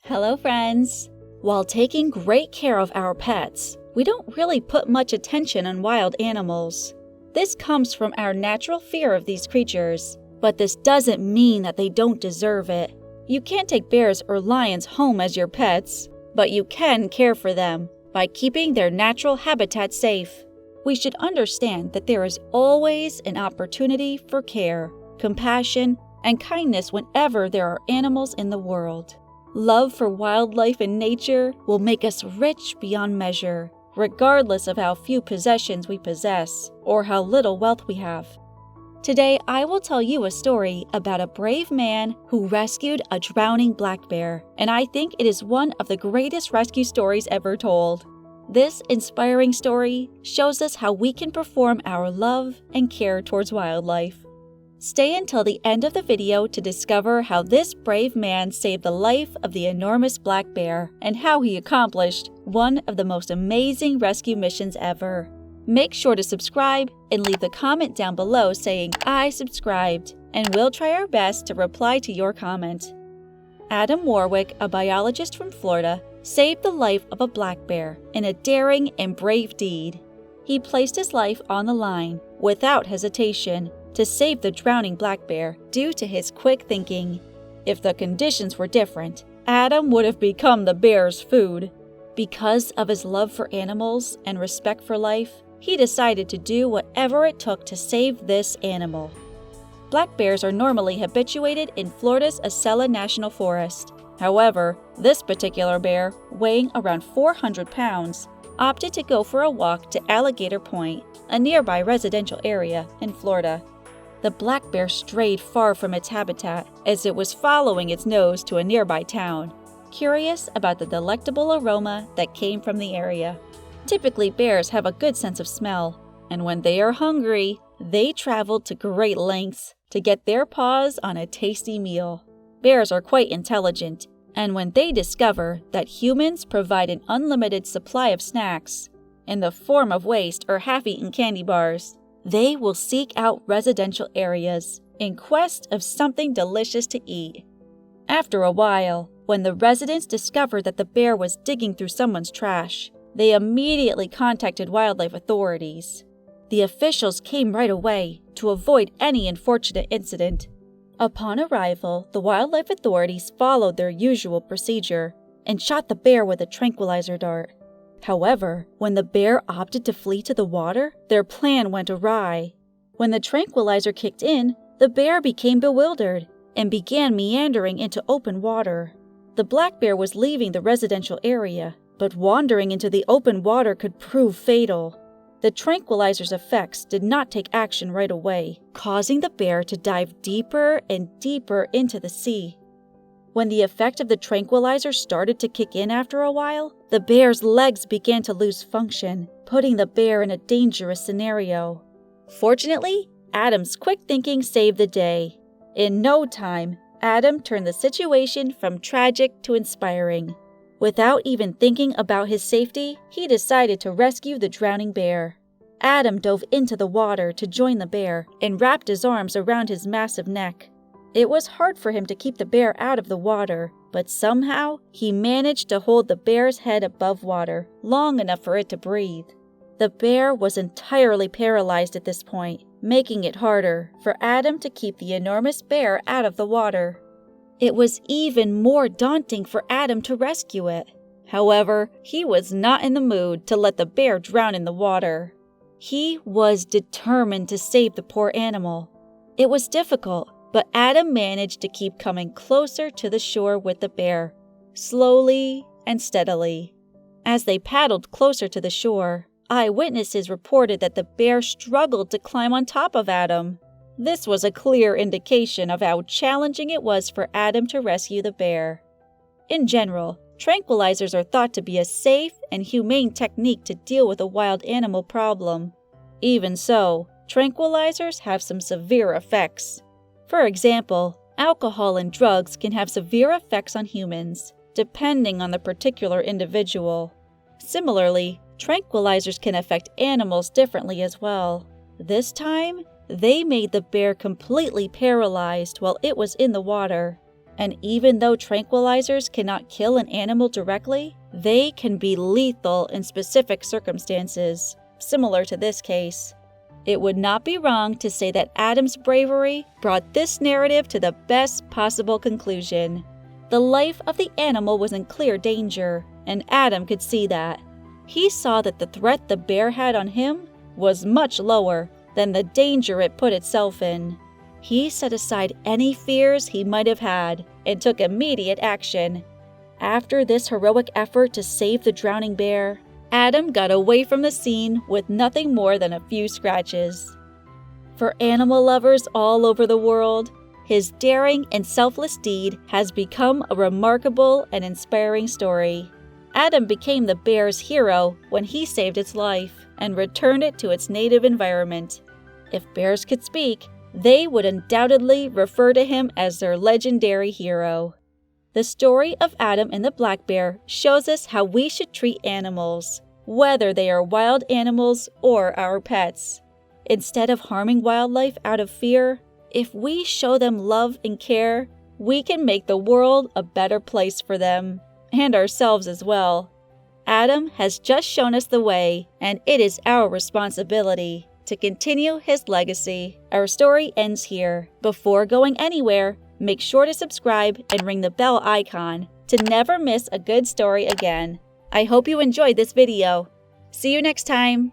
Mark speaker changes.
Speaker 1: Hello, friends! While taking great care of our pets, we don't really put much attention on wild animals. This comes from our natural fear of these creatures, but this doesn't mean that they don't deserve it. You can't take bears or lions home as your pets, but you can care for them by keeping their natural habitat safe. We should understand that there is always an opportunity for care, compassion, and kindness whenever there are animals in the world. Love for wildlife and nature will make us rich beyond measure, regardless of how few possessions we possess or how little wealth we have. Today, I will tell you a story about a brave man who rescued a drowning black bear, and I think it is one of the greatest rescue stories ever told. This inspiring story shows us how we can perform our love and care towards wildlife. Stay until the end of the video to discover how this brave man saved the life of the enormous black bear and how he accomplished one of the most amazing rescue missions ever. Make sure to subscribe and leave a comment down below saying, "I subscribed," and we'll try our best to reply to your comment. Adam Warwick, a biologist from Florida, saved the life of a black bear in a daring and brave deed. He placed his life on the line without hesitation to save the drowning black bear due to his quick thinking. If the conditions were different, Adam would have become the bear's food. Because of his love for animals and respect for life, he decided to do whatever it took to save this animal. Black bears are normally habituated in Florida's Acela National Forest. However, this particular bear, weighing around 400 pounds, opted to go for a walk to Alligator Point, a nearby residential area in Florida. The black bear strayed far from its habitat as it was following its nose to a nearby town, curious about the delectable aroma that came from the area. Typically, bears have a good sense of smell, and when they are hungry, they travel to great lengths to get their paws on a tasty meal. Bears are quite intelligent, and when they discover that humans provide an unlimited supply of snacks in the form of waste or half-eaten candy bars, they will seek out residential areas in quest of something delicious to eat. After a while, when the residents discovered that the bear was digging through someone's trash, they immediately contacted wildlife authorities. The officials came right away to avoid any unfortunate incident. Upon arrival, the wildlife authorities followed their usual procedure and shot the bear with a tranquilizer dart. However, when the bear opted to flee to the water, their plan went awry. When the tranquilizer kicked in, the bear became bewildered and began meandering into open water. The black bear was leaving the residential area, but wandering into the open water could prove fatal. The tranquilizer's effects did not take action right away, causing the bear to dive deeper and deeper into the sea. When the effect of the tranquilizer started to kick in after a while, the bear's legs began to lose function, putting the bear in a dangerous scenario. Fortunately, Adam's quick thinking saved the day. In no time, Adam turned the situation from tragic to inspiring. Without even thinking about his safety, he decided to rescue the drowning bear. Adam dove into the water to join the bear and wrapped his arms around his massive neck. It was hard for him to keep the bear out of the water, but somehow he managed to hold the bear's head above water long enough for it to breathe. The bear was entirely paralyzed at this point, making it harder for Adam to keep the enormous bear out of the water. It was even more daunting for Adam to rescue it. However, he was not in the mood to let the bear drown in the water. He was determined to save the poor animal. It was difficult, but Adam managed to keep coming closer to the shore with the bear, slowly and steadily. As they paddled closer to the shore, eyewitnesses reported that the bear struggled to climb on top of Adam. This was a clear indication of how challenging it was for Adam to rescue the bear. In general, tranquilizers are thought to be a safe and humane technique to deal with a wild animal problem. Even so, tranquilizers have some severe effects. For example, alcohol and drugs can have severe effects on humans, depending on the particular individual. Similarly, tranquilizers can affect animals differently as well. This time, they made the bear completely paralyzed while it was in the water. And even though tranquilizers cannot kill an animal directly, they can be lethal in specific circumstances, similar to this case. It would not be wrong to say that Adam's bravery brought this narrative to the best possible conclusion. The life of the animal was in clear danger, and Adam could see that. He saw that the threat the bear had on him was much lower than the danger it put itself in. He set aside any fears he might have had and took immediate action. After this heroic effort to save the drowning bear, Adam got away from the scene with nothing more than a few scratches. For animal lovers all over the world, his daring and selfless deed has become a remarkable and inspiring story. Adam became the bear's hero when he saved its life and returned it to its native environment. If bears could speak, they would undoubtedly refer to him as their legendary hero. The story of Adam and the black bear shows us how we should treat animals, whether they are wild animals or our pets. Instead of harming wildlife out of fear, if we show them love and care, we can make the world a better place for them, and ourselves as well. Adam has just shown us the way, and it is our responsibility to continue his legacy. Our story ends here. Before going anywhere, make sure to subscribe and ring the bell icon to never miss a good story again. I hope you enjoyed this video. See you next time.